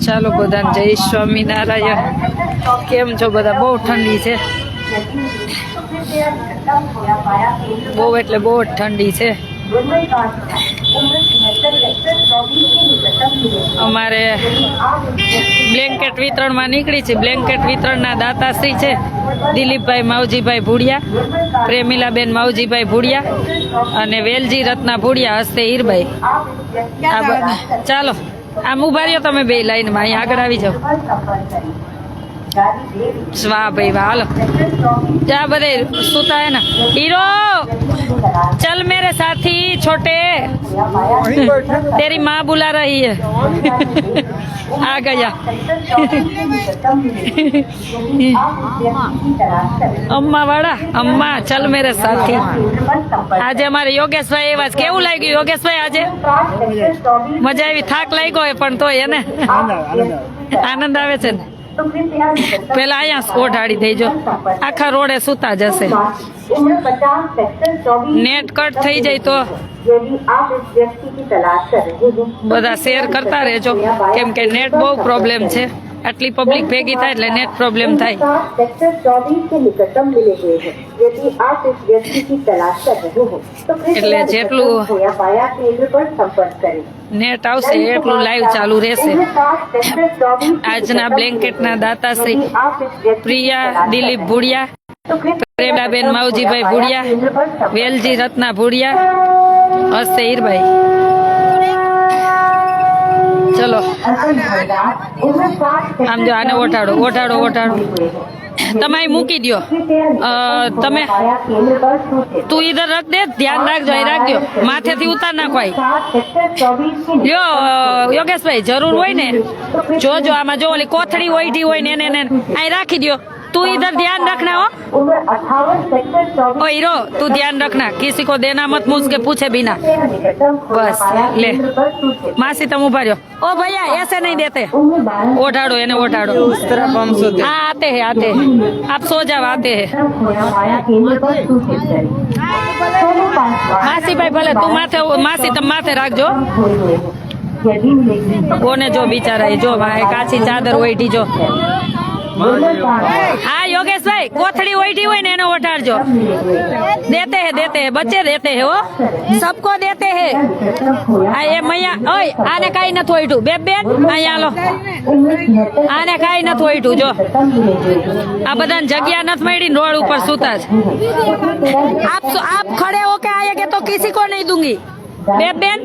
ચાલો બધાને જય સ્વામિનારાયણ। કેમ છો બધા? બહુ ઠંડી છે, બહુ એટલે બહુ જ ઠંડી છે। અમારે બ્લેન્કેટ વિતરણમાં નીકળી છે। બ્લેન્કેટ વિતરણના દાતાશ્રી છે દિલીપભાઈ માવજીભાઈ ભુડિયા, પ્રેમિલાબેન માવજીભાઈ ભુડિયા અને વેલજી રત્ના ભુડિયા, હસ્તે હીરભાઈ। ચાલો આમ ઉભા રહ્યો તમે બે લાઈનમાં, અહીંયા આગળ આવી જાઓ। વાહ ભાઈ વાહ, હાલો જા બધે સુता है ना। हीरो चल मेरे साथी छोटे, तेरी माँ बुला रही है। आ गया। अम्मा वाड़ा, अम्मा चल मेरे साथी। आज हमारे योगेश भाई एवा केवुं लाग्युं योगेश भाई? आज मजा आई? थाक लाग्यो है पण तोय ने आनंद आवे छे ने। પેલા અહીંયા ઓઢાડી દેજો, આખા રોડે સુતા જશે। નેટ કટ થઈ જાય તો બધા શેર કરતા રહેજો, કેમ કે નેટ બહુ પ્રોબ્લેમ છે। આટલી પબ્લિક ભેગી થાય એટલે નેટ પ્રોબ્લેમ થાય। એટલે જેટલું નેટ આવશે એટલું લાઈવ ચાલુ રહેશે। આજના બ્લેન્કેટના દાતાશ્રી પ્રિયા દિલીપ ભુડિયા, પ્રેમાબેન માવજીભાઈ ભુડિયા, વેલજી રત્ના ભુડિયા, હસ્તે હીરભાઈ। ચલો આમ જો આને ઓઢાડો ઓઢાડો ઓઢાડો, તમે મૂકી દો। તમે તું इधर रख दे, ध्यान રાખજો, અહીં રાખજો, માથેથી ઉતાર નાખો। લ્યો યોગેશભાઈ, જરૂર હોય ને જોજો, આમાં જો ઓલી કોથળી ઓઢી હોય ને એને અહીં રાખી દો। तू इधर ध्यान रखना हो। ओ हीरो तू ध्यान रखना, किसी को देना मत मुझके पूछे बिना। बस ले मासी तुम उभा रहो। ओ भैया ऐसे नहीं देते, ओढ़ाड़ो इन्हें ओढ़ाड़ो। हाँ आते हैं आते हैं, आप सो जाओ, आते हैं। मासी भाई भले तू माथे, मासी तुम माथे रखजो। कोने जो बिचारा है, जो काची चादर ओढ़ी जो। हाँ योगेश भाई, कोथड़ी ओढ़ी हुई ने ओढ़ाड़जो। देते हैं बच्चे देते हैं, वो सबको देते हैं। आ ये मैया ओए आने काई न ओढ़ू बेन अहींया लो, आने काई न ओढ़ू जो। आ बधाने जग्या नथी मळी, रोड ऊपर सूता ज। आप खड़े होके आएंगे तो किसी को नहीं दूंगी। बेन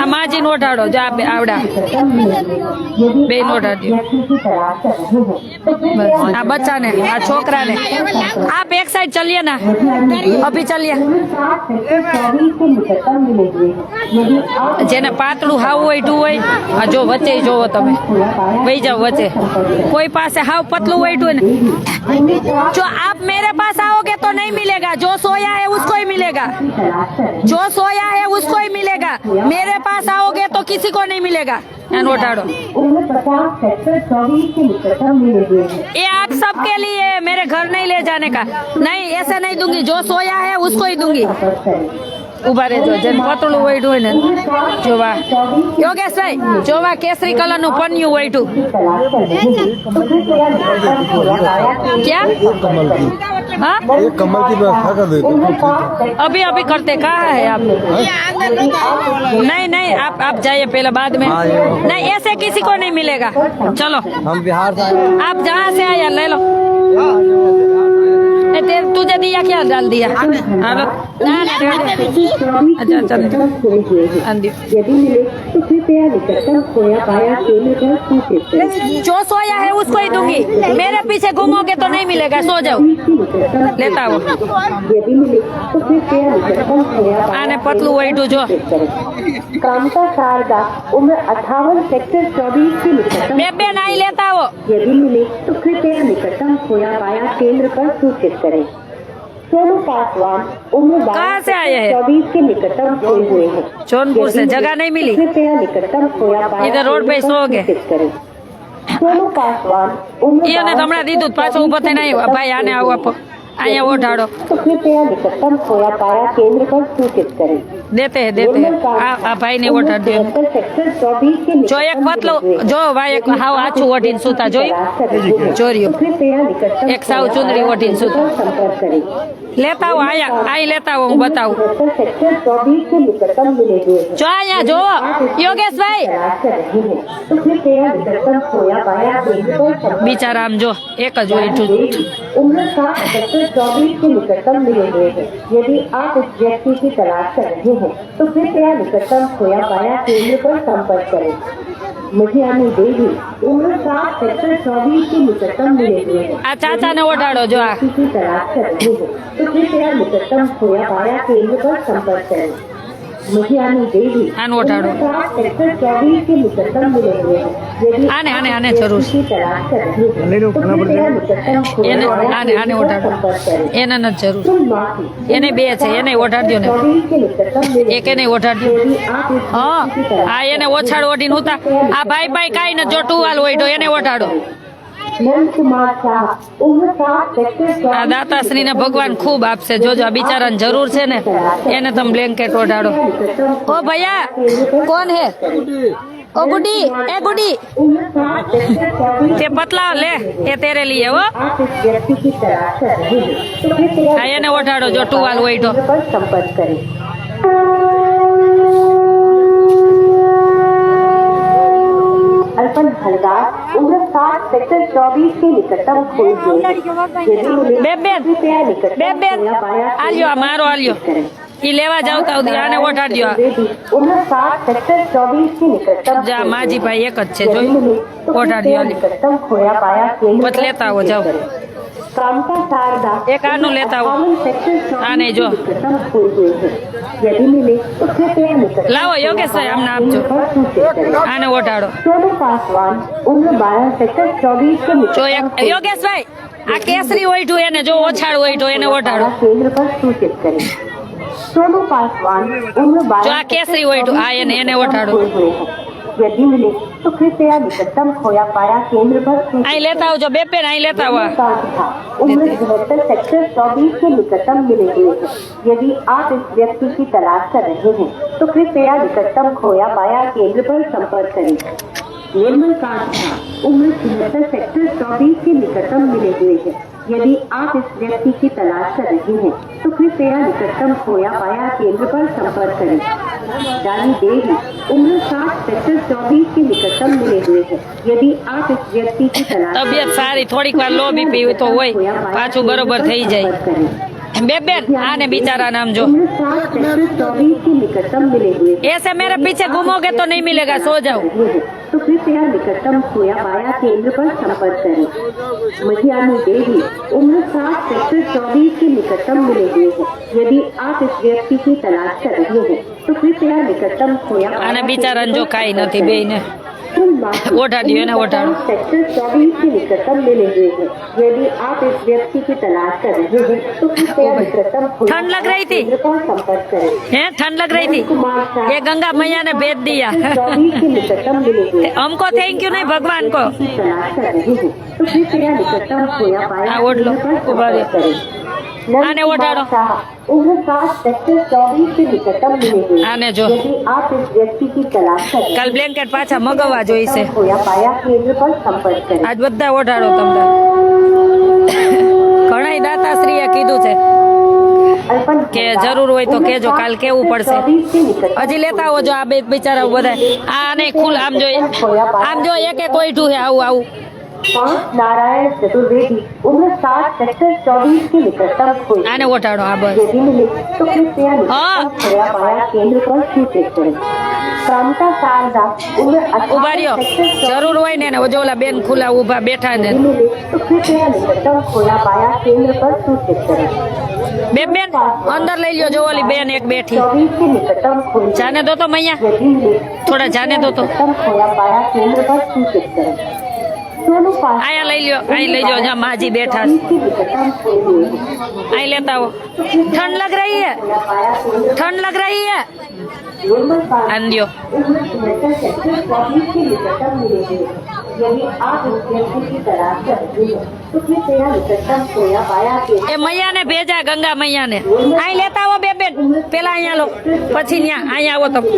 आ माजी ओढ़ाड़ो जो, आवड़ा बेन ओढ़ाड़ी। आ बच्चा ने, आ छोकरा ने, आप एक साइड चलिए ना, अभी चलिए। जेने पातळू हाव ओढ़्યું હોય आ जो वच्चे जोवो तमे, वही जाओ वच्चे। कोई पासे हाव पतलू ओढ़्યું है ने, जो आप मेरे पास आओगे तो नहीं मिलेगा। जो सोया है उसको ही मिलेगा, जो सोया है उसको ही मिलेगा। मेरे पास आओगे तो किसी को नहीं मिलेगा। उठाड़ो, ये आप सबके लिए, मेरे घर नहीं ले जाने का। नहीं ऐसे नहीं दूंगी, जो सोया है उसको ही दूंगी। उभा રહેજો, જેને પતળું ઓઢ્યું હોય ને જોવા। યોગેશભાઈ જોવા કેસરી કલરનું પન્યું ઓઢ્યું। क्या? हाँ कमल की व्यवस्था दे। अभी अभी करते, कहाँ है आप? नहीं आप जाइए पहले, बाद में नहीं, ऐसे किसी को नहीं मिलेगा। चलो हम बिहार से आए। आप जहाँ से आए ले लो। तुझे दिया क्या? डाल दिया। अच्छा चल जो सोया है उसको ही दूंगी। मेरे पीछे घूमोगे तो नहीं मिलेगा, सो जाओ। लेता हो आने पतलू ओढ़ू जो। कामता शारदा उम्र 58 सेक्टर 24 के निकटतम बेबे नहीं लेता हो। यदि मिले तो कृपया निकटतम खोया पाया केंद्र पर सूचित करें। सोनू पासवान उम्र कहाँ से आए हैं? 24 के निकटतम खोए हुए हैं। जौनपुर से, जगह नहीं मिली। कृपया निकटतम खोया पाया इधर रोड पे सोओगे। सोनू पासवान ये ने हमણાં દીધું, પાછો ઉભો થઈને આવ્યો। ભાઈ આને આવો, અહીંયા ઓઢાડો। तो कृपया निकटतम खोया पाया केंद्र पर सूचित करें। દેતે હે આ ભાઈ ને ઓઢાડ દે सेक्टर 24 के જો એક પતલો જો ભાઈ એક હાવ આછું ઓઢીને સૂતા જોયું ચોર્યું कृपया निकटतम એક સાવ ચુંદડી ઓઢીને સૂતા संपर्क करें લેતા આવો અહીં લેતા આવો હું બતાવું सेक्टर 24 के निकटतम मिले हुए हैं। જો અહીંયા જો યોગેશભાઈ तलाश कर रहे हैं तो कृपया निकटतम खोया पाया केंद्र पर संपर्क બિચારા આમ જો એક જ ઓઢું उम्र 7 सेक्टर 24 के निकटतम मिले हुए हैं। यदि आप इस व्यक्ति की तलाश कर रहे हैं तो कृपया निकटतम खोया पाया केंद्र पर संपर्क करें। मुझे आनी देवी उम्र 7 सेक्टर 24 के निकटतम मिले हुए हैं। આ ચાચાને ઓઢાડો જો આ व्यक्ति की तलाश कर रहे हैं तो कृपया निकटतम खोया पाया केंद्र पर संपर्क करें। मुझे आनी देवी આને ઓઢાડો उम्र 7 सेक्टर 24 के निकटतम मिले हुए हैं। यदि આને જરૂર की तलाश कर रहे हैं तो कृपया निकटतम खोया એને पाया આને केंद्र पर ઓઢાડો संपर्क करें। એને નથી જરૂર तुम माफी એને બે છે એને ઓઢાડ્યો ને 24 के निकटतम मिले એક એને ઓઢાડ્યો यदि आप इस હા व्यक्ति की तलाश આ એને ઓછાડ ઓઢીને ઉતા આ ભાઈ કાઈ ને જો ટુવાલ ઓઢો એને ઓઢાડો नंद कुमार शाह उम्र 7 सेक्टर આ દાતાશ્રી ને ભગવાન ખૂબ આપશે જોજો આ બિચારાને જરૂર છે ને એને તમે બ્લેન્કેટ ઓઢાડો ઓ ભૈયા કોણ હે ओ गुड्डी ए गुड्डी उम्र 7 सेक्टर 24 તે પતલા લે એ તેરે लिए हो आप इस व्यक्ति की तलाश कर रहे हैं तो कृपया આ એને ઓઢાડો જો ટુવાલ ઓઢો पर संपर्क करें। अर्पण हलदार उम्र 7 सेक्टर 24 के निकटतम खोए हुए हैं। यदि मिले બેન कृपया निकटतम બેન खोया पाया આલ્યો આ મારો આલ્યો करें। ઈ લેવા જાવ તો આને ઓઢાડ્યો उम्र 7 सेक्टर 24 के निकटतम જા માજી ભાઈ એક જ છે यदि જોઈ मिले तो ઓઢાડ્યો कृपया निकटतम खोया पाया केंद्र બસ લેતા આવો જાઓ कामता शारदा એક આનું લેતા આવો अमन सेक्टर 24 આને જો निकटतम खोए हुए हैं। यदि मिले तो कृपया निकटतम લાવો યોગેશભાઈ અમને આપજો पर सूचित करें। આને ઓઢાડો सोनू पासवान उम्र 12 सेक्टर 24 के જો निकटतम એક યોગેશભાઈ આ કેસરી ઓઢું એને જો ઓછાડ ઓઢો એને ઓઢાડો केंद्र पर सूचित करें। सोनू पासवान उम्र 12 જો આ કેસરી ઓઢું આ એને ઓઢાડો खोए हुए हैं। यदि मिले तो कृपया निकटतम खोया पाया केंद्र पर सूचित અહીં લેતા આવજો બેન અહીં લેતા આવો था उम्र 72 सेक्टर 24 के निकटतम मिले हुए हैं। यदि आप इस व्यक्ति की तलाश कर रहे हैं तो कृपया निकटतम खोया पाया केंद्र पर संपर्क करें। निर्मल कांत था उम्र 76 सेक्टर 24 के निकटतम मिले हुए हैं। यदि आप इस व्यक्ति की तलाश कर रहे हैं तो कृपया निकटतम खोया पाया केंद्र पर संपर्क करें। डाली देवी उम्र 7 सेक्टर 24 के निकटतम मिले हुए हैं। यदि आप इस व्यक्ति की तलाश તબિયત સારી થોડીક વાર લો બીપી તો હોય પાછું બરોબર થઈ જાય બેન આને બિચારા નામ જો उम्र 7 सेक्टर 24 के निकटतम मिले हुए हैं। ऐसे मेरे पीछे घूमोगे तो नहीं मिलेगा सो जाओ तो कृपया निकटतम खोया पाया केंद्र पर संपर्क करें। मझियानी देवी उम्र 7 सेक्टर 24 के निकटतम मिले हुए हैं। यदि आप इस व्यक्ति की तलाश कर रहे हैं तो कृपया निकटतम खोया આને બિચારાને જો કાઈ નથી બેયને ઓઢાડ્યો એને ઓઢાડો सेक्टर 24 के निकटतम मिले हुए हैं। यदि आप इस व्यक्ति की तलाश कर रहे हैं तो कृपया निकटतम खोया ठंड लग रही थी केंद्र पर संपर्क करें। हैं ठंड लग रही थी ये गंगा मैया ने भेज दिया 24 के निकटतम मिले हुए हैं। हमको थैंक यू नहीं भगवान को की तलाश कर रहे हैं तो कृपया निकटतम खोया पाया हाँ, ओढ़ लो, केंद्र पर उबाल लो। संपर्क करें। आने ओढ़ाड़ो। उम्र 7 सेक्टर 24 के निकटतम मिले हुए हैं। आने जो। यदि आप इस व्यक्ति की तलाश कर रहे કાલ બ્લેન્કેટ પાછા મગાવવા જોઈશે खोया पाया केंद्र पर संपर्क करें। આજ બધા ઓઢાડો તમને ઘણા દાતાશ્રીએ કીધું છે अर्पण કે જરૂર હોય તો કેજો કાલ કેવું પડશે 24 के निकटतम હજી લેતા આવો જો આ બે બિચારા બધા આને ખુલ આમ જો એક ઓઢું છે આવું આવું पांच नारायण चतुर्वेदी उम्र 7 सेक्टर 24 के निकटतम खोए। આને ઓઢાડો આ બસ यदि मिले तो कृपया हाँ। निकटतम खोया पाया केंद्र पर सूचित करें। कामता शारदा उम्र 18 ઉભા રહ્યો सेक्टर 24 જરૂર હોય ને જો ઓલા બેન ખુલ્લા ઉભા બેઠા ને यदि मिले तो कृपया निकटतम खोया पाया केंद्र पर सूचित करें। બેન અંદર લઈ લ્યો જો ઓલી બેન એક બેઠી 24 के निकटतम खोए। જાને દો તો મૈયા यदि मिले થોડા જાને દો તો निकटतम खोया पाया केंद्र पर सूचित करें। सोनू पास અહીંયા લઈ લ્યો અહીં લઈ જાઓ જ્યાં માજી બેઠા છે. के निकटतम खोए हुए हैं। અહીં લેતા આવો ठंड लग रही है खोया पाया केंद्र ठंड लग रही है निर्मल पास આન દ્યો उम्र 76 सेक्टर 24 के निकटतम मिले हुए हैं। यदि आप इस व्यक्ति की तलाश कर रहे हैं तो कृपया निकटतम खोया पाया केंद्र એ મૈયાને ભેજા ગંગા મૈયાને અહીં લેતા આવો બે બેન પેલા અહીંયા લો પછી ત્યાં અહીંયા આવો તમે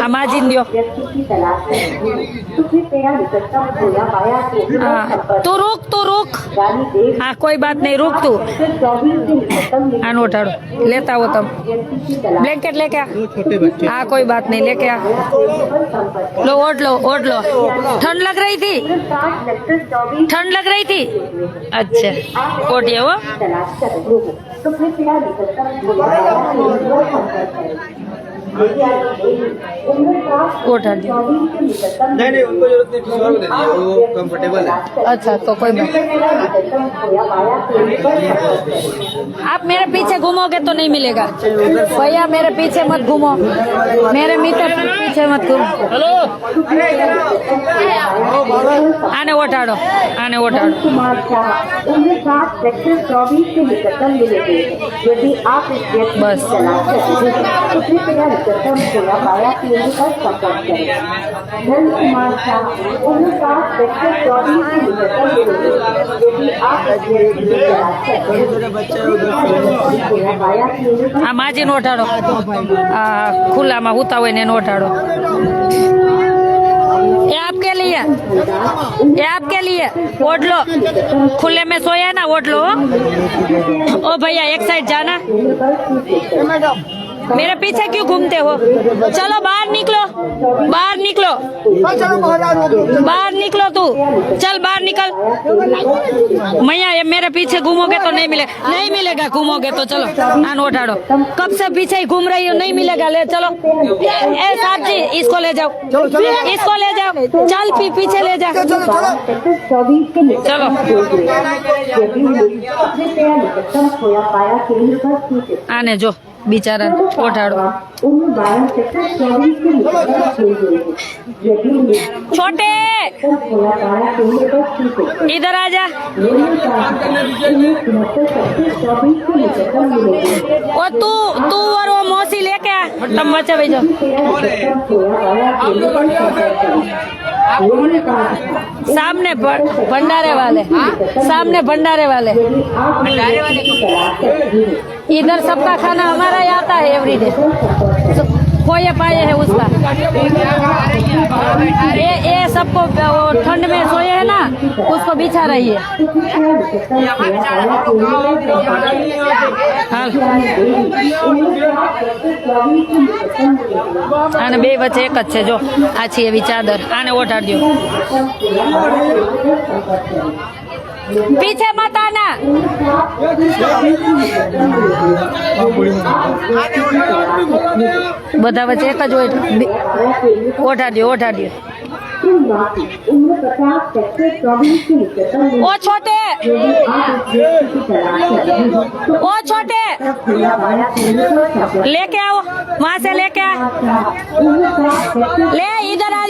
આ માજીને દ્યો व्यक्ति की तलाश कर रहे हैं तो कृपया निकटतम खोया पाया केंद्र पर હા संपर्क તું રૂક गाड़ी देख હા કોઈ बात नहीं रुक तू 24 से निकटतम આનો ઉઠાડો લેતા આવો તમે व्यक्ति की तलाश ब्लैंकेट लेके आ हाँ कोई बात नहीं लेके आ केंद्र पर संपर्क लो ओढ़ लो ठंड लग रही थी 60 ठंड लग रही थी अच्छा ओढ़िए वो तलाश कर रहे हैं तो कृपया निकटतम खोया पाया केंद्र पर संपर्क करें यदि आप उम्र 60 ओढ़ दिया 24 से निकटतम नहीं उनको जरूरत नहीं किसी और को दे दीजिए वो कंफर्टेबल है अच्छा तो कोई बात कृपया निकटतम खोया पाया केंद्र पर संपर्क करें आप मेरे पीछे घूमोगे तो नहीं मिलेगा भैया मेरे पीछे मत घूमो मेरे मित्र पीछे मत घूमो आने ओढ़ाड़ो कुमार शाह उम्र 60 सेक्टर 24 से निकटतम मिलेंगे यदि आप इस व्यक्ति बस। की तलाश करते हैं तो कृपया निकटतम खोया पाया केंद्र पर संपर्क करें धन कुमार शाह उम्र 60 सेक्टर 24 से निकटतम मिलेंगे यदि आप इस व्यक्ति की तलाश करते हैं तो कृपया निकटतम खोया पाया केंद्र पर आ माजी नो ओढ़ाड़ो आ खुला में होता हुए ने ओढ़ाड़ो ये आपके लिए ओढ़ लो खुले में सोया ना ओढ़ लो ओ भैया एक साइड जाना मेरे पीछे क्यों घूमते हो चलो बाहर निकलो तू चल बाहर निकल मैया ये मेरे पीछे घूमोगे तो नहीं मिलेगा घूमोगे तो चलो आन उठाड़ो कब से पीछे ही घूम रही हो नहीं मिलेगा ले चलो ए साहब जी इसको ले जाओ चल पीछे ले जा सेक्टर 24 के चलो। कृपया निकटतम खोया पाया केंद्र पर सूचित आने जो बेचारा उठाड़ो उम्र 12 सेक्टर 24 के निकटतम खोई गई है यदि छोटे खोया पाया केंद्र पर सूचित इधर आ जा ओ तू और वो मौसी लेके आ तुम बच्चे भेजो सामने भंडारे वाले इधर सबका खाना हमारा ही आता है एवरीडे खोए पाए है उसका ये सबको वो ठंड में सोए है ना उसको बिछा रही है आने बे वच्चे एक ज छे जो आ छे एवी चादर आने ओढ़ाड़ दो पीछे मत आना બધા વચ્ચે એક જ હોય ઓઢાડ્યો उम्र 50 सेक्टर 24 के निकटतम ओ छोटे लेके आओ वहाँ से लेके आ ले इधर आ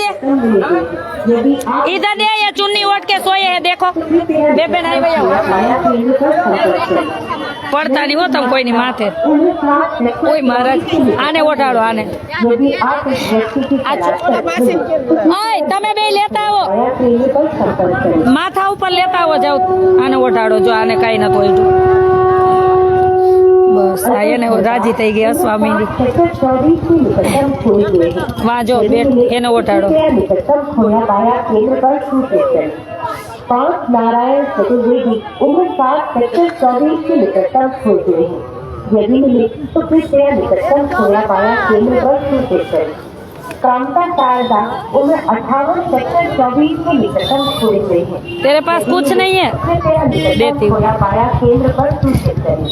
इधर दे ये चुन्नी ओढ़ के सोए है देखो बेबे नहीं भैया पड़ता नहीं हो तुम कोई नहीं माथे कोई महाराज आने ओढ़ाड़ो आने ओए તમે બે લેતા આવો માથા ઉપર લેતા આવો જાઓ આને ઓઢાડો જો આને કાઈ નતો ઓઢ્યું બસ આ એને રાજી થઈ ગઈ હસવા માંડી વાહ જો બેટ એને ઓઢાડો पांच नारायण चतुर्वेदी उम्र 60 सेक्टर 24 के निकटतम खो गए हैं यदि मिले तो कृपया निकटतम खोया पाया केंद्र पर सूचित करें कामता शारदा उम्र 58 सेक्टर 24 के निकटतम खोए गए हैं तेरे पास कुछ नहीं है कृपया निकटतम खोया पाया केंद्र पर सूचित करें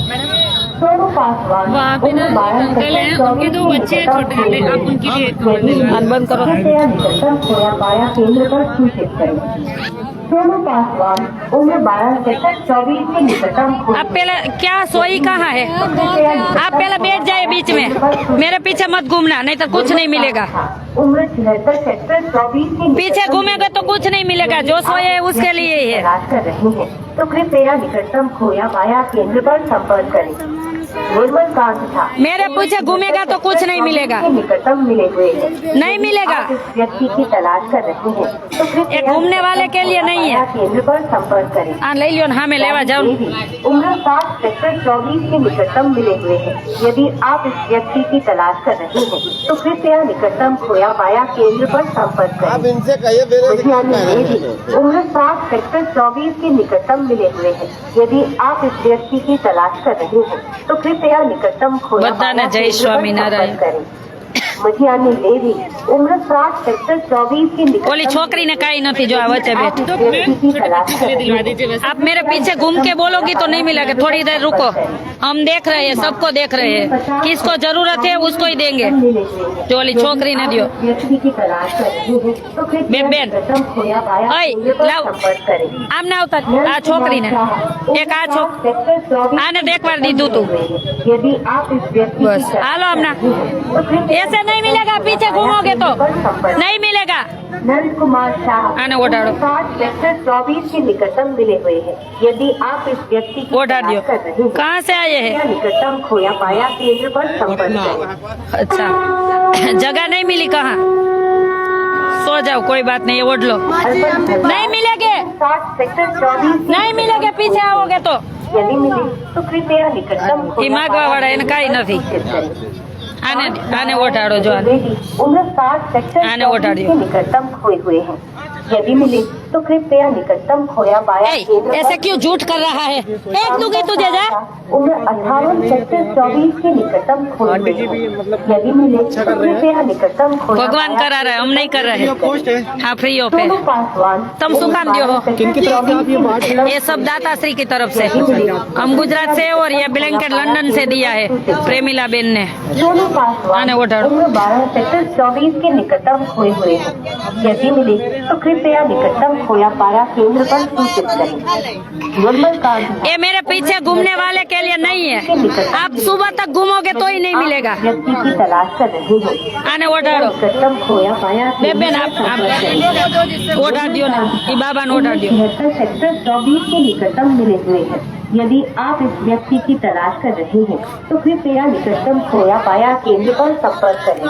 सोनू पासवान उम्र 12 सेक्टर 24 के निकटतम खोए गए हैं बंद करो कृपया निकटतम खोया पाया केंद्र पर सूचित करें सोनू पासवान उम्र 12 सेक्टर 24 के निकटतम अब पहले क्या सोई कहाँ है आप पहले बैठ जाए बीच में मेरे पीछे मत घूमना नहीं तो कुछ नहीं मिलेगा उम्र 76 सेक्टर 24 के पीछे घूमेगा तो कुछ नहीं मिलेगा जो सोए है उसके लिए ही है तलाश कर रहे हैं तो कृपया निकटतम खोया पाया केंद्र पर संपर्क करें निर्मल कांत था। मेरे पीछे घूमेगा तो कुछ नहीं मिलेगा। के निकटतम मिले हुए हैं। नहीं मिलेगा। आप इस व्यक्ति की तलाश कर रहे हैं तो कृपया ये घूमने वाले के लिए नहीं है। केंद्र पर संपर्क करें। आ लई ल्यो ने हामे लेवा जाओ। उम्र 60 सेक्टर 24 के निकटतम मिले हुए हैं। यदि आप इस व्यक्ति की तलाश कर रहे हैं तो कृपया निकटतम खोया पाया केंद्र पर संपर्क आप करें। इनसे कहिए मेरे से क्या कहना है? उम्र 60 सेक्टर 24 के निकटतम मिले हुए हैं। यदि आप इस व्यक्ति की तलाश कर रहे हैं तो कृपया निकटतम खोया बधाने पाया जय केंद्र पर स्वामीनारायण। संपर्क करें। મધ્યાની લેવી ઉમ્ર 60 સેક્ટર 24 के निकटतम ઓલી છોકરીને કાંઈ નથી જો આ વચ્ચે आप બેઠી। इस व्यक्ति की तलाश कर रहे हैं। आप मेरे पीछे घूम के बोलोगी तो नहीं मिलेगा। थोड़ी देर रुको, हम देख रहे हैं, सबको देख रहे हैं। किसको जरूरत है उसको ही देंगे। जो ओली छोकरी ने दियो। व्यक्ति की तलाश कर रहे हैं तो कृपया બેન निकटतम खोया पाया ઓય केंद्र पर લાવ संपर्क करें। આમ ના આવતા આ છોકરીને એક આ છોક सेक्टर 24 આને દેખવા દીધું તું। यदि आप इस व्यक्ति बस, की हालो अपना। तो कृपया ऐसे नहीं मिलेगा, पीछे घूमोगे तो पर संपर्क नहीं मिलेगा। नंद कुमार शाह आने ओढ़ाड़ो। 60 सेक्टर 24 के निकटतम मिले हुए हैं। यदि आप इस व्यक्ति की ओढ़ा दियो। तलाश कर रहे हैं कहाँ से आए हैं? या निकटतम खोया पाया केंद्र पर संपर्क करें। अच्छा जगह नहीं मिली कहाँ? सो जाओ कोई बात नहीं, ओढ़ लो। नहीं मिलेगे, 60 सेक्टर 24 के नहीं मिलेगे, पीछे आओगे तो। यदि मिले तो कृपया निकटतम खोया मागवा पाया वाला એને કાંઈ નથી। આને આને ઓઢાડો જો આને। उम्र 60 सेक्टर आने 24 ओढ़ा दियो। के निकटतम खोए हुए हैं। यदि मिले तो कृपया निकटतम खोया पाया ए, केंद्र पर ऐसे क्यों झूठ कर रहा है? एक दूंगी तुझे जा। उम्र 58 सेक्टर 24 के निकटतम खोए हुए हैं। यदि मिले तो कृपया निकटतम खोया भगवान पाया करा रहे, हम नहीं कर रहे। पोस्ट है हाँ फ्री ऑफ है। सोनू पासवान तुम શું કામ दियो हो? किनकी तरफ से आप ये बात ये सब दाताश्री की तरफ से। हम गुजरात से और ये ब्लैंकेट लंदन से दिया है प्रेमिला बेन ने। सोनू पासवान आने ओढ़ाड़ो। उम्र 12 सेक्टर 24 के निकटतम खोए हुए हैं। यदि मिले तो कृपया निकटतम खोया पाया केंद्र पर सूचित करें। निर्मल कांत ये मेरे पीछे घूमने वाले के लिए नहीं है। आप सुबह तक घूमोगे तो ही नहीं मिलेगा। व्यक्ति की तलाश कर रहे हैं। आने ओढ़ाड़ो। निकटतम खोया पाया बेन आप ओढ़ा दियो ना, ये बाबा ने ओढ़ा दियो। 76 सेक्टर 24 के निकटतम मिले हुए हैं। यदि आप इस व्यक्ति की तलाश कर रहे हैं तो कृपया निकटतम खोया पाया केंद्र पर संपर्क करें।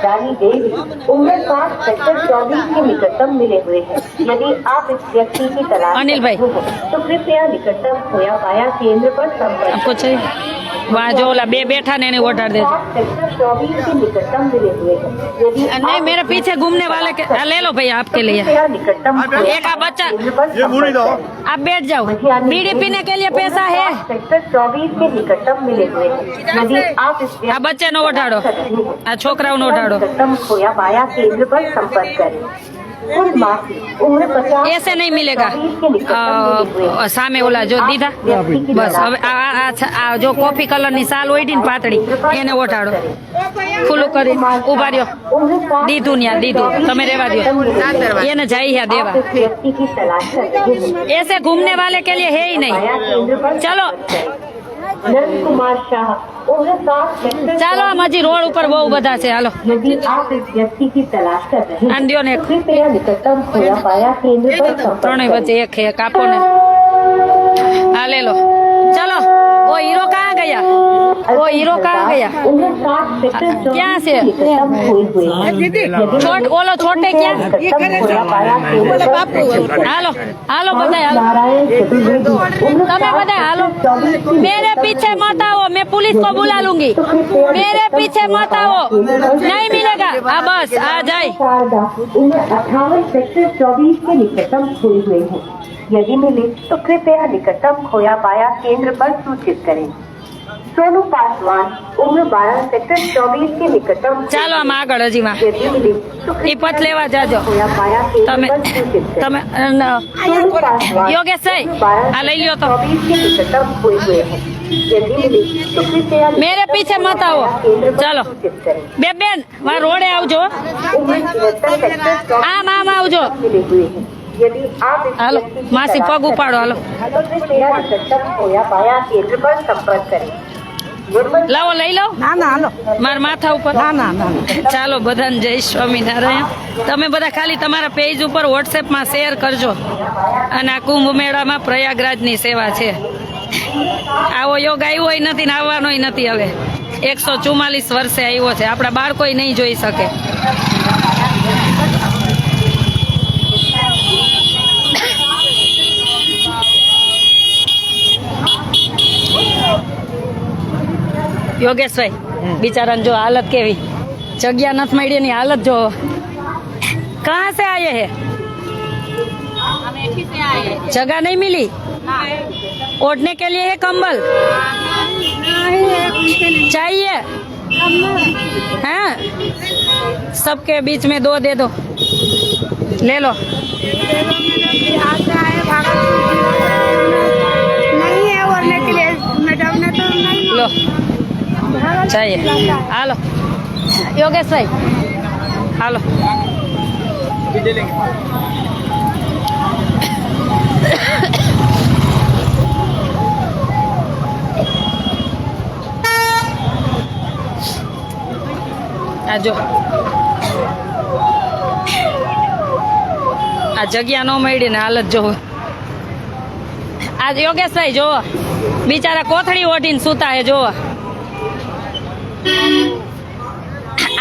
रानी देवी उम्र 60 सेक्टर 24 के निकटतम मिले हुए हैं। यदि आप इस व्यक्ति की तलाश अनिल भाई। कर रहे हैं तो कृपया निकटतम खोया पाया केंद्र पर संपर्क आपको चाहिए वहाँ जो ओला बे बैठा ने ओढ़ा दे। 60 सेक्टर 24 के निकटतम मिले हुए हैं। यदि नहीं आप मेरे इस पीछे घूमने वाले के ले लो भैया आपके लिए। कृपया निकटतम खोया एक आ बच्चा, केंद्र पर संपर्क करें। आप बैठ जाओ। बीड़ी पीने के लिए पैसा है? सेक्टर 24 के निकटतम मिले हुए हैं। यदि आप इस आ बच्चे ने ओढ़ाड़ो, आ छोकराओ ने ओढ़ाड़ो। निकटतम खोया पाया केंद्र पर संपर्क करें। कुल माफी उम्र 50 ऐसे नहीं मिलेगा। 24 के निकटतम मिले हुए हैं। સામે ઓલા જો દીધા બસ હવે આ જો કોફી કલર ની સાલ ઓઈડી ને પાતળી એને ઓઢાડો ખુલ્લું કરી ઉભા રહ્યો उम्र 60 દીધું ન્યા દીધું તમે રેવા દ્યો એને જાય હ્યા દેવા आप इस व्यक्ति की तलाश कर रहे हैं। ऐसे घूमने वाले के लिए है ही नहीं। पाया केंद्र पर चलो। संपर्क करें। नंद कुमार शाह उम्र 60 सेक्टर ચાલો આમ હજી રોડ ઉપર બહુ બધા છે હાલો यदि आप इस व्यक्ति की तलाश कर रहे हैं આન દ્યો ને तो कृपया निकटतम खोया पाया केंद्र पर संपर्क ત્રણેય करें। વચ્ચે એક છે કાપો ને આ ले लो चलो वो हीरो कहाँ गया वो हीरो कहाँ गया उम्र 60 सेक्टर 24 क्या से? के निकटतम खोए हुए हैं। यदि छोट बोलो छोटे क्या निकटतम खोया पाया केंद्र पर संपर्क करें। હાલો હાલો બધા હાલો नारायण चतुर्वेदी उम्र તમે 60 બધા હાલો सेक्टर 24 के मेरे पीछे मत आओ मैं पुलिस को बुला लूंगी मेरे पीछे मत आओ नहीं मिलेगा आ बस आ जाए शारदा उम्र 58 सेक्टर 24 के निकटतम खोए हुए हैं। यदि मिले तो कृपया निकटतम खोया पाया केंद्र पर सूचित करें। सोनू पासवान उम्र 12 सेक्टर 24 के निकटतम ચાલો આમ આગળ હજીમાં यदि मिले तो એ પત લેવા જાજો खोया पाया केंद्र તમે पर सूचित करें। તમે सोनू पासवान યોગેશ સાહેબ उम्र 12 આ લઈ લ્યો તો 24 के निकटतम खोए हुए हैं। यदि मिले तो कृपया मेरे पीछे मत आओ केंद्र पर चलो सूचित करें। બેન વા રોડે આવજો उम्र 73 सेक्टर 24 આમ આમ આવજો मिले हुए हैं। यदि आप इस હાલો व्यक्ति की માસી तलाश પગ कर ઉપાડો હાલો तो कृपया निकटतम खोया पाया केंद्र पर संपर्क करें। निर्मल લાવો લઈ લો મારા માથા ઉપર ચાલો બધાને જય સ્વામિનારાયણ તમે બધા ખાલી તમારા પેજ ઉપર વોટ્સએપમાં શેર કરજો અને આ કુંભ મેળામાં પ્રયાગરાજની સેવા છે આવો યોગ આવ્યો નથી ને આવવાનોય નથી હવે 144 વર્ષે આવ્યો છે આપણા બાળકોય નહીં જોઈ શકે. યોગેશભાઈ બિચારાને જો હાલત કેવી, જગ્યા નથી મળી એની હાલત જો. कहाँ से आए हैं? अमेठी से आए हैं। जगह नहीं मिली ओढ़ने के लिए है कंबल चाहिए हैं? सबके बीच में 2 दे दो, ले लो. नहीं है ओढ़ने के लिए मैडम ने तो नहीं लो चाहिए. हालो योगेश भाई हालो. આ જો આ જગ્યા ન મળી ને હાલત જો. આ યોગેશભાઈ જોવો બિચારા કોથળી ઓઢીને સૂતા હે જોવો.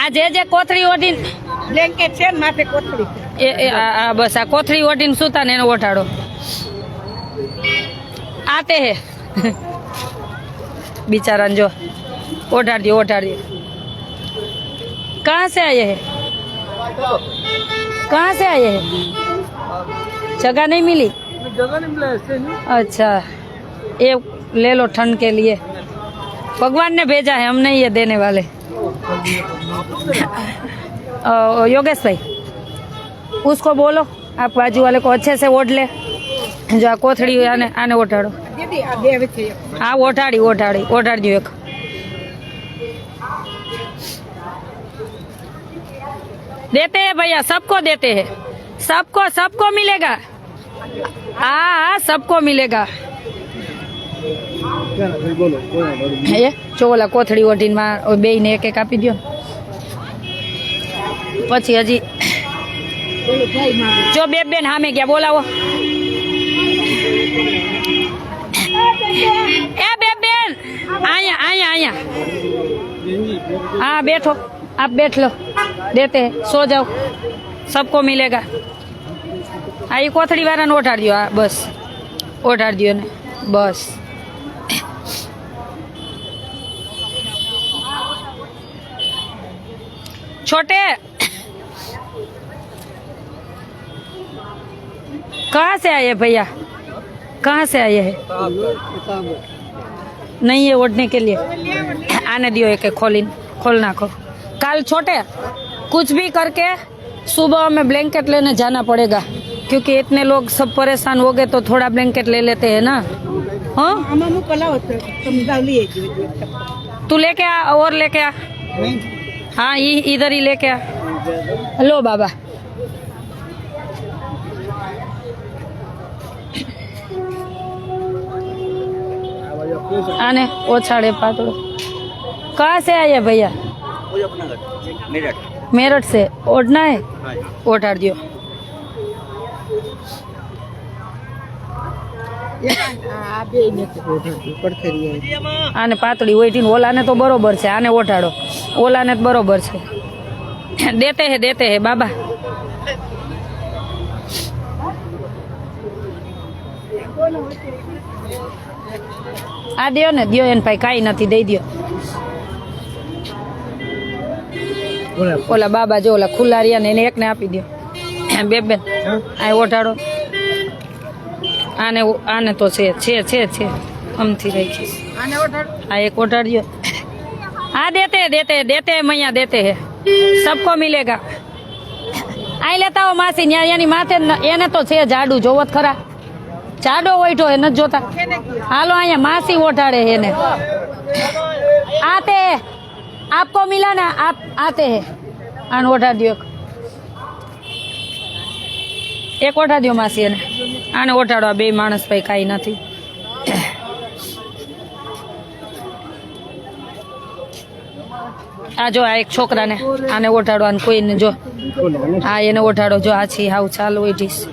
આ જે કોથળી ઓઢીને ब्लैंकेट છે ને માથે કોથળી આ બસ આ કોથળી ઓઢીને સૂતા ને એને ઓઢાડો. આતે હે बेचारा जो ओढ़ा दियो कहाँ से आए हैं कहाँ से आए हैं जगह नहीं मिली अच्छा ये ले लो ठंड के लिए भगवान ने भेजा है हम नहीं ये देने वाले योगेश भाई उसको बोलो आप बाजू वाले को अच्छे से ओढ़ ले जो आ कोथड़ी आने आने ओढ़ाड़ो हाँ ओढ़ाड़ी ओढ़ाड़ी ओढ़ाड़ दो एक देते हैं भैया सबको देते हैं सबको सबको मिलेगा हाँ हाँ सबको मिलेगा ये चोला कोथड़ी ओढ़ीने में बे ने एक एक आपी दो पछी हजी जो बे बेन हामे गया बोलावो ए बे बेन आया आया आया हाँ बैठो आप बैठ लो देते हैं सो जाओ सबको मिलेगा हाँ ये कोथड़ी वाला ने ओढ़ाड़ दियो हाँ बस ओढ़ाड़ दियो ने बस छोटे कहाँ से आए भैया कहाँ से आए हैं नहीं है ओढ़ने के लिए आने दियो एक खोल नाखो कल छोटे कुछ भी करके सुबह में ब्लैंकेट लेने जाना पड़ेगा क्योंकि इतने लोग सब परेशान हो गए तो थोड़ा ब्लैंकेट ले लेते हैं ना हाँ तू लेके आ और लेके आ हाँ इधर ही लेके आ लो बाबा आने ओछाड़े पातड़ो कहाँ से आए भैया मेरठ से ओढ़ना है ओढ़ाड़ दियो आने पातड़ी ओढ़ीने ओलाने तो बरोबर है आने ओढ़ाड़ो ओलाने तो बरोबर है देते हैं बाबा आ दियो ने दियो एन भाई काई नहीं दई दियो ओला बाबा जो ओला खुला रिया ने एक ने आपी दियो बेन आ ओढ़ाड़ो आने आने तो छे अमथी रखी आ एक ओढ़ाड़ दियो हाँ देते हैं मैया देते हैं सबको मिलेगा आई लेता हो मासी न्या यानी माथे एने तो छे झाड़ू जोवत खरा जाडो ओठो है न जोता हालो आया मासी ओढ़ाड़े है ने आते हैं आपको मिला ना आप आते हैं आन ओढ़ा दियो एक ओढ़ा दियो मासी ने आने ओढ़ाड़ो बे माणस भाई काई नहीं आ जो आ एक छोकरा ने आने ओढ़ाड़ो आने कोई ने जो हाँ ये ओढ़ाड़ो जो आ छी हाउ चालू ओढ़ीश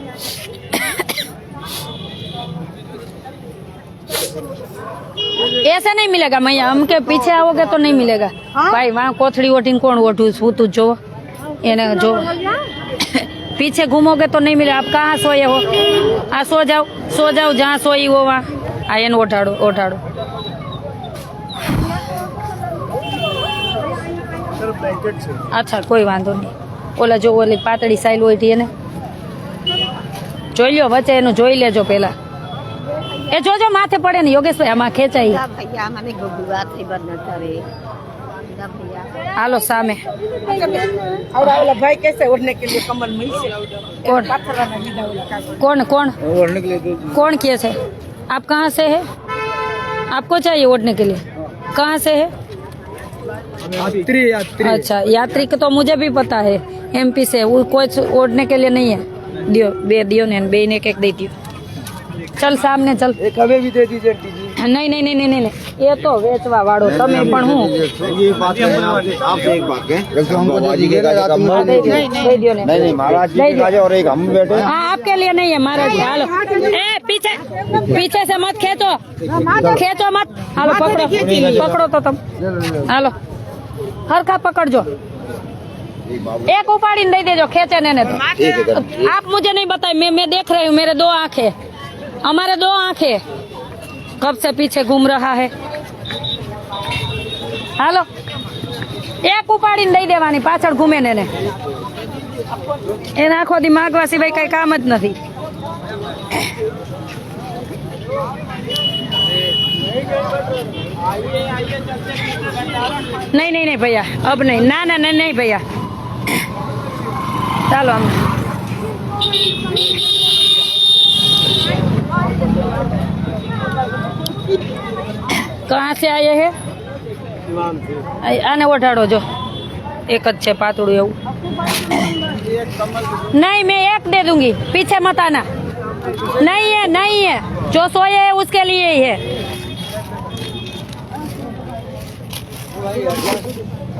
ऐसे नहीं मिलेगा मैया, हम के पीछे आओगे तो नहीं मिलेगा भाई। वहाँ कोथड़ी ओठी कौन ओठू सूतू जो एने जो पीछे घूमोगे तो नहीं मिलेगा। आप कहाँ सोए हो? आ सो जाओ जहाँ सोई हो वहाँ। आ एने ओठाड़ो ओठाड़ो। अच्छा कोई वांधो नहीं। ओला जो ओली पातળી સાઈલ હોય એને જોઈ લ્યો, વચ્ચે એનું જોઈ લેજો પેલા। એ જોજો માથે પડે ને યોગેશભાઈ, આમાં ખેંચાઈ। હાલો સામે। भाई कैसे उठने के लिए कमल मिल से कौन कौन कौन कौन किए थे? आप कहाँ से है? आपको चाहिए ओढ़ने के लिए? कहाँ से है? अच्छा यात्री का तो मुझे भी पता है, एमपी से। वो कोई ओढ़ने के लिए नहीं है। दियो बे दियो ने बे ने एक दे दियो। चल सामने चल। एक हमें भी दे दीजिए आंटी जी। नहीं नहीं नहीं नहीं नहीं, ये तो वेचवा वाड़ो तमे पण हूँ। ये बात है आपसे एक बात है, जैसे हमको दे दीजिएगा रात में। दे दियो ने। नहीं महाराज जी के राजा और एक हम बैठे। हाँ आपके लिए नहीं है महाराज। हालो ए पीछे पीछे से मत खींचो, खींचो मत। हालो पकड़ो पकड़ो तो तुम। हालो हरखा पकड़जो। एक उपाड़ी दे देजो, खेचे ने तो। आप मुझे नहीं बताए, मैं देख रही हूँ। मेरे दो आंखें, हमारे दो आंखें। कब से पीछे घूम रहा है। हालो एक उपाड़ी दई देवानी, पाछળ घूमे ने એને આખો દી માગવા સિવાય કઈ કામ જ નથી। नहीं नहीं नहीं भैया अब नहीं। ना ना नहीं नहीं भैया, चलो हम। कहाँ से आए हैं? आने ओठाड़ो जो एक अच्छे पातड़ू એવું। नहीं मैं एक दे दूंगी, पीछे मत आना। नहीं है नहीं है, जो सोए है उसके लिए ही है।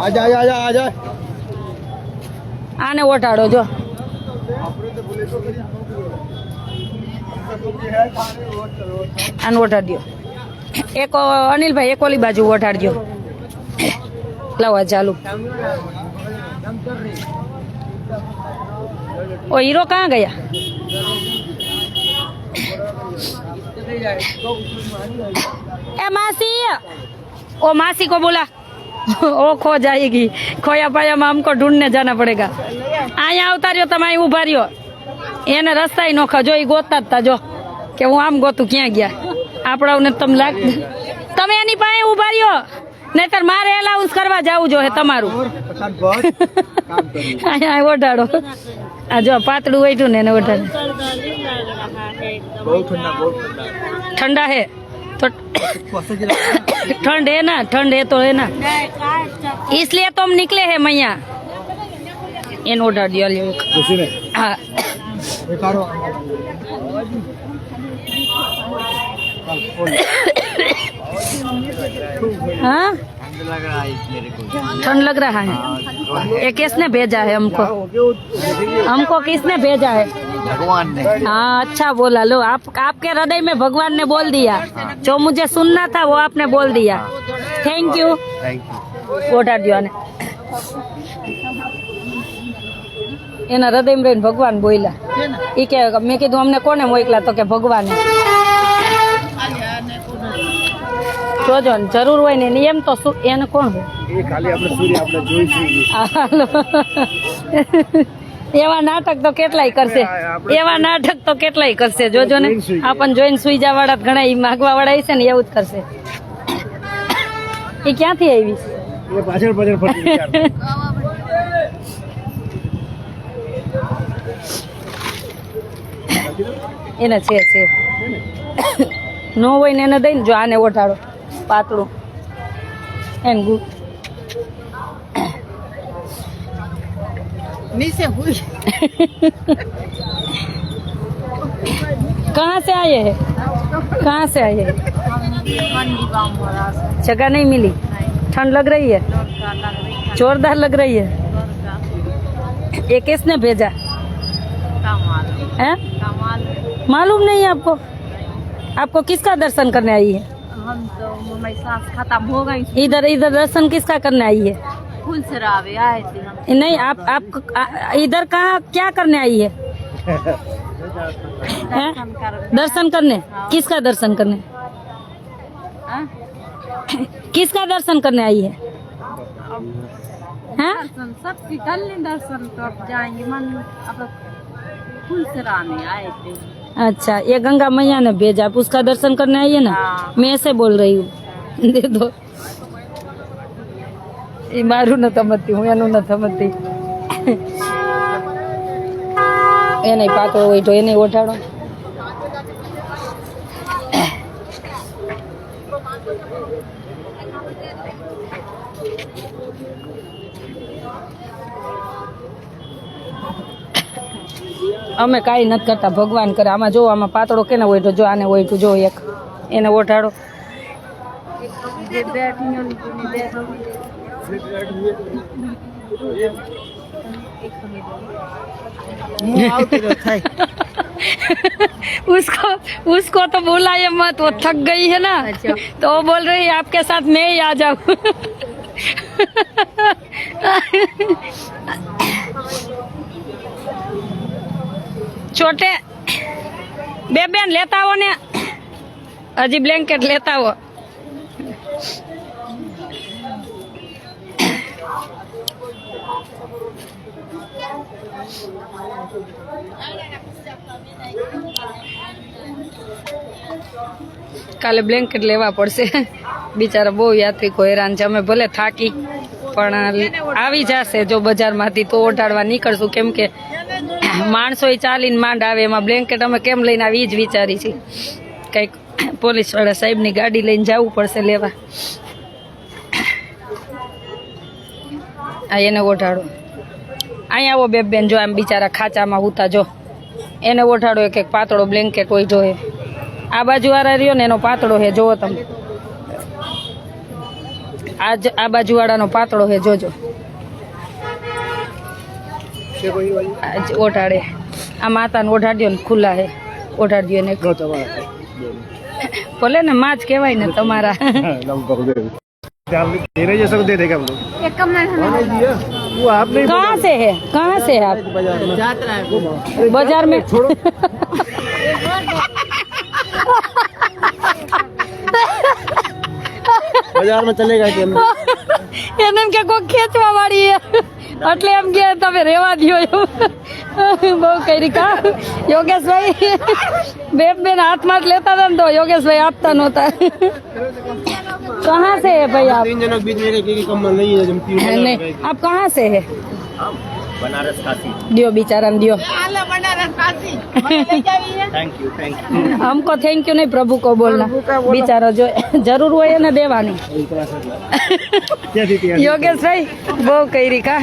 आजा आजा आजा आजा। आने ओठाड़ो जो। आने ओठाड़ दियो। एक अनिल भाई एक ओली बाजू ओठाड़ दियो। लावा चालू। ओ हीरो कहाँ गया? ए मासी, ओ मासी को बोला। ओ खो जाएगी, खोया पाया में हमको ढूंढने जाना पड़ेगा। आया आवता रह्यो, तमे उभा रह्यो। एने रस्ता ही नोखा जो गोतता था जो के हूँ आम गोतू क्या गया। आपड़ा तम लाग तमे एनी पाए उभा रह्यो, नहीतर मारे अलाउंस करवा जाऊ जो है तमारू। आया ओढ़ाड़ो। आ जो पातड़ू बैठू ने ओढ़ाड़ो। ठंडा है तो ठंड है ना, ठंड है तो है ना, इसलिए तो हम निकले हैं मैया। इन ओढ़ा दिया लियो। हाँ हाँ ठंड लग रहा है। ये किसने भेजा है हमको? हमको किसने भेजा है? भगवान ने। हाँ अच्छा बोला। लो आपके हृदय में भगवान ने बोल दिया, जो मुझे सुनना था वो आपने बोल दिया। Thank you. ओढ़ा दियो ने। एना हृदय में रहीने भगवान बोला। ई के मैं कीधुं अमने कोने मोकला, तो के भगवाने। જોજો જરૂર હોય ને એમ તો એને કોણ હોય? એ ખાલી આપણે સૂર્ય આપણે જોઈ છીએ। એવા નાટક તો કેટલાય કરશે, એવા નાટક તો કેટલાય કરશે। જોજો ને આપણ જોઈને સુઈ જવા વાળા ઘણા માગવા વાળા હશે ને એવું જ કરશે। એ ક્યાંથી આવી? એ પાછળ પાછળ ફરતી એને છે નો હોય ને એને દઈને જો આને ઓઢાડો પાતળું એન ગુ नीचे हुई। कहाँ से आए हैं? कहाँ से आए हैं? जगह नहीं मिली? ठंड लग रही है? जोरदार लग रही है। ये किसने भेजा है? मालूम नहीं है आपको? आपको किसका दर्शन करने आई है? हम तो हमारी सांस खत्म हो गई। इधर इधर दर्शन किसका करने आई है? फूल सरावे आए थे हम। नहीं, आप इधर कहाँ क्या करने आई है? हैं? दर्शन करने? किसका दर्शन करने? हाँ? किसका दर्शन करने आई है? हैं? दर्शन सबकी कर लें दर्शन तो अब जाएंगे मन अब फूल सराने आए थे। अच्छा, ये गंगा मैया ने भेजा, आप उसका दर्शन करने आई है ना? हाँ। मैं ऐसे बोल रही हूँ। दे दो। ये मारू न थमती हूँ, एनु न थमती। ये नहीं पातो वही तो ये नहीं उठाड़ो। અમે કાંઈ નથી કરતા, ભગવાન કરે. આમાં જો આમાં પાતળો કેને હોય તો જો આને હોય તો જો એક એને ઓઢાડો. जे बैठी हैं उनको नहीं बैठो। उसको तो बुलाए मत, वो थक गई है ना। तो वो बोल रही है आपके साथ मैं ही आ जाऊं। छोटे बेन लेता हो ने, हजी ब्लैंकेट लेता हो. કાલે બ્લેન્કેટ લેવા પડશે. બિચારા બહુ યાત્રિકો હેરાન છે. અમે ભલે થાકી પણ આવી જશે જો બજારમાંથી તો ઓઢાડવા નીકળશું, કેમ કે માણસો ચાલીને માંડ આવે, એમાં બ્લેન્કેટ અમે કેમ લઈને આવી જ વિચારી છે. કંઈક પોલીસવાળા સાહેબની ગાડી લઈને જવું પડશે લેવા. આ એને ઓઢાડો. અહીંયા આવો બેન, જો આમ બિચારા ખાચામાં હુતા, જો એને ઓઢાડો. એક પાતળો બ્લેન્કેટ હોય જોઈએ. આ બાજુ વાળા રહ્યો ને એનો પાતળો હે, જોવો તમે. આ બાજુ વાળાનો પાતળો હે, જોજો. ઓઢાડે. આ માતાને ઓઢાડ્યો ને ખુલ્લા હે, ઓઢાડ્યો ને. ભલે ને માં જ કહેવાય ને તમારા. तेरे जैसा को दे देगा हम लोग। एक कमरा वो आप नहीं कहाँ से है? कहाँ से है आप? बाजार में छोड़ो. बाजार में चलेगा कि એને કે કોઈ ખેંચવા વાળી હે એટલે એમ કે તમે રેવા દો. બહુ કરી કા યોગેશભાઈ બેન હાથમાં જ લેતા હતા ને તો યોગેશભાઈ આપતા નહોતા. कहाँ से है भाई आप? 3 जनों के बीच में एक कम्बल नहीं है, जमती है। नहीं, आप कहाँ से है? बनारस काशी। दियो बेचारा दियो. बनारस काशी थैंक यू हमको थैंक यू नहीं, प्रभु को बोलना. बेचारा जो जरूर હોય એને દેવાની. યોગેશભાઈ બહુ કરી કા.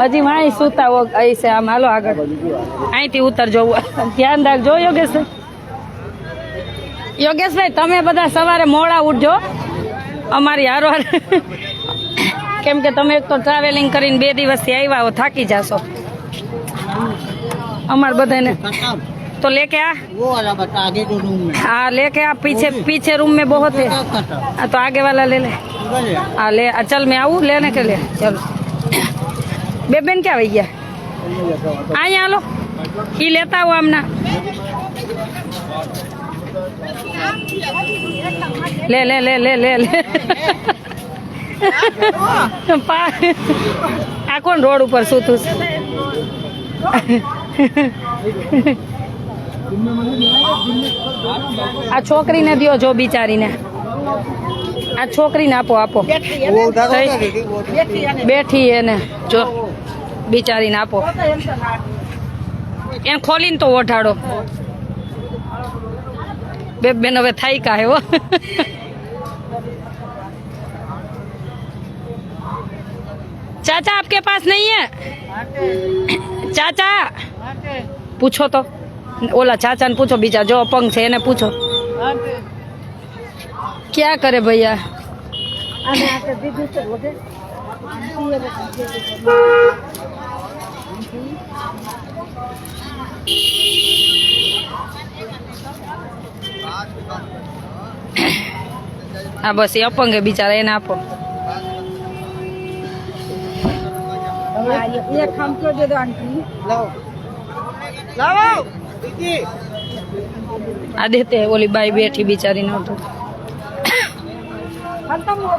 હજી માય સુતા હો અહીં આમ. હાલો આગળ, અહીંથી ઉતરજો. ધ્યાન રાખજો યોગેશભાઈ. યોગેશભાઈ તમે બધા સવારે મોડા ઉઠજો અમારી હારવાર, કેમ કે તમે એક તો ટ્રાવેલિંગ કરીને 2 દિવસથી આવ્યા હો, થાકી જાશો. અમાર બધાને तो लेके आ, वो वाला बता आगे के रूम में हाँ लेके आ. पीछे रूम में बहुत है. तो आगे वाला ले ले. हाँ ले. चल मैं आऊँ लेने के लिए. चलो बेन क्या भैया आया लो ही लेता हुआ हमना. ले ले ले ले ले ले. आ कौन रोड ऊपर सूतू? આ છોકરીને દ્યો, જો બિચારીને. આ છોકરીને આપો આપો. બેઠી એને જો બિચારીને આપો. એને ખોલીને તો ઓઢાડો. બેન હવે થાય કા હે હો. चाचा आपके पास नहीं है? चाचा पूछो तो, ओला चाचा ने पूछो, बीजा जो अपंग છે એને પૂછો. क्या करे भैया? હા બસ એ અપંગ હે બિચારા, એને આપો. ये खाम क्यों दे दो आंटी આ દેતે ઓલી બાઈ બેઠી બિચારી નહોતું. खत्म हो